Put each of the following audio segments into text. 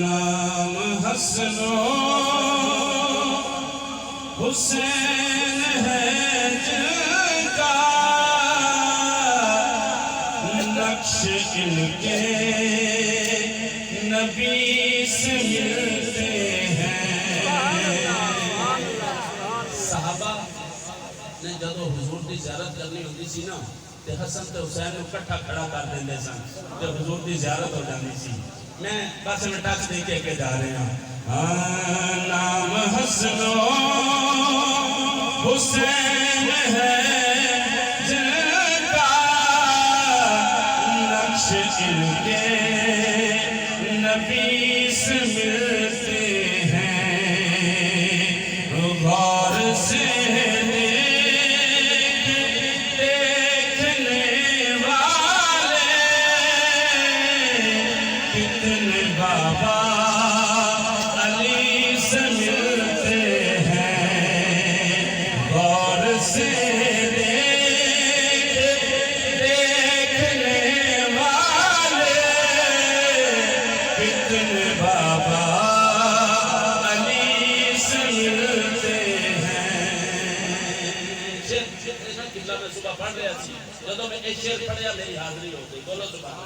نام حسن و حسین ہے جن کا، نقش ان کے نبی سے ملتے ہیں۔ صحابہ نے جدو حضور دی زیارت کرنی ہوتی سی نا تے حسن تے حسین کو کٹھا کھڑا کر دیندے سن تے حضور دی زیارت ہو جاندی سی۔ میں بس میں ٹچ دے کے جا رہے ہیں۔ نام حسن و حسین ہے جن کا، نقش ان کے نبی سے ملتے ہیں۔ غور سے دیکھنے والے کتنے بابا علی سے ملتے ہیں۔ غور سے دیکھنے والے کتنے بابا علی سے ملتے ہیں۔ قبلہ میں صبح پڑھ رہا سی، جدو میں ایک شعر پڑھیا میری حاضری ہو گئی۔ بولو سبحان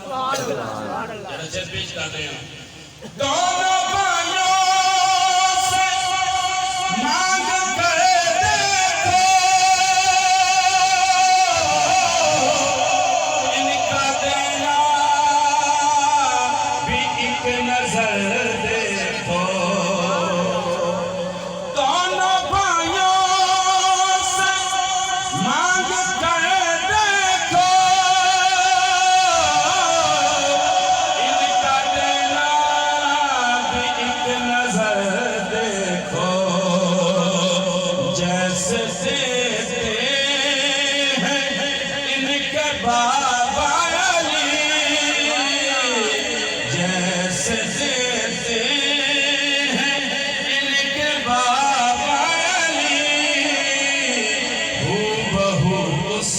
اللہ۔ جڑا شعر پیش کرتے ہیں۔ دونوں بھائیوں سے مانگ کر دیکھو، ان کا دینا بھی ایک نظر دیکھو۔ دونوں بھائیوں سے مانگ کر دیکھو، ان کا دینا بھی ایک نظر دیکھو۔ جیسے دیتے ہیں ان کے بابا علی، جیسے دیتے ہیں ان کے بابا علی، ہو بہو اس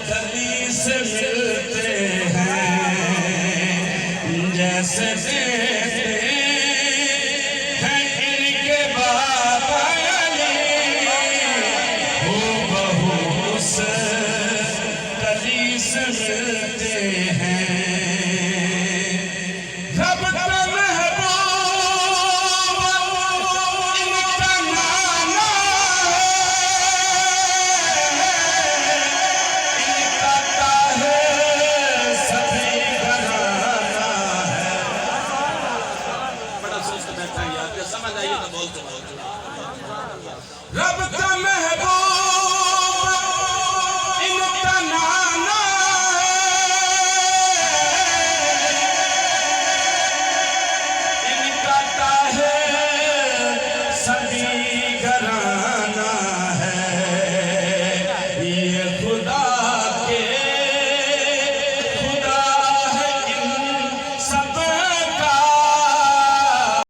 گلی سے ملتے ہیں۔ جیسے دیتے ہیں ان کے بابا علی، ہو بہو اس گلی سے ملتے ہیں۔ رب کا محبوب ان کا نانا ہے، ان کا طاہر سبھی گھرانہ ہے۔ بڑا سوچ کے بیٹھا یار، کہ سمجھ آئیے تو بولتے بولتے۔ رب کا محبوب